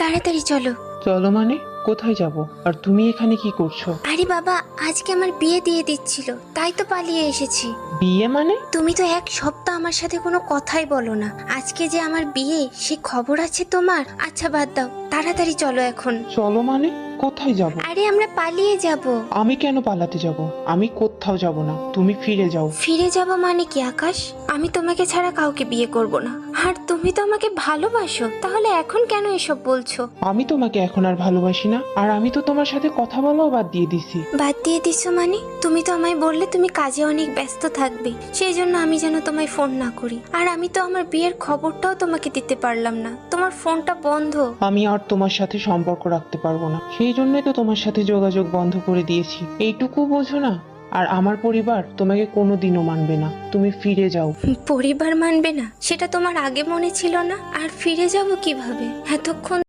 তাড়াতাড়ি চলো। চলো মানে? কোথায় যাব? আর তুমি এখানে কি করছো? আরে বাবা, আজকে আমার বিয়ে দিয়ে দিচ্ছিল, তাই তো পালিয়ে এসেছি। বিয়ে মানে? তুমি তো এক সপ্তাহ আমার সাথে কোনো কথাই বলো না। আজকে যে আমার বিয়ে, সে খবর আছে তোমার? আচ্ছা বাদ দাও, তাড়াতাড়ি চলো এখন। চলো মানে? কোথায় যাব? আরে আমরা পালিয়ে যাব। আমি কেন পালাতে যাব? আমি কোথাও যাব না, তুমি ফিরে যাও। ফিরে যাব মানে কি আকাশ? আমি তোমাকে ছাড়া কাউকে বিয়ে করব না। আর তুমি তো আমাকে ভালোবাসো, তাহলে এখন কেন এসব বলছো? আমি তোমাকে এখন আর ভালোবাসি না, আর আমি তো তোমার সাথে কথা বলাও বাদ দিয়ে দিছি। বাদ দিয়ে দিছো মানে? তুমি তো আমায় বললে তুমি কাজে অনেক ব্যস্ত থাকবে, সেই জন্য আমি যেন তোমায় ফোন না করি। আর আমি তো আমার বিয়ের খবরটাও তোমাকে দিতে পারলাম না, তোমার ফোনটা বন্ধ। আমি আর তোমার সাথে সম্পর্ক রাখতে পারবো না, সেই জন্যই তো তোমার সাথে যোগাযোগ বন্ধ করে দিয়েছি। এইটুকু বোঝো না? আর আমার পরিবার তোমাকে কোনোদিনও মানবে না, তুমি ফিরে যাও। পরিবার মানবে না? সেটা তোমার আগে মনে ছিল না? আর ফিরে যাব কিভাবে? এতক্ষণ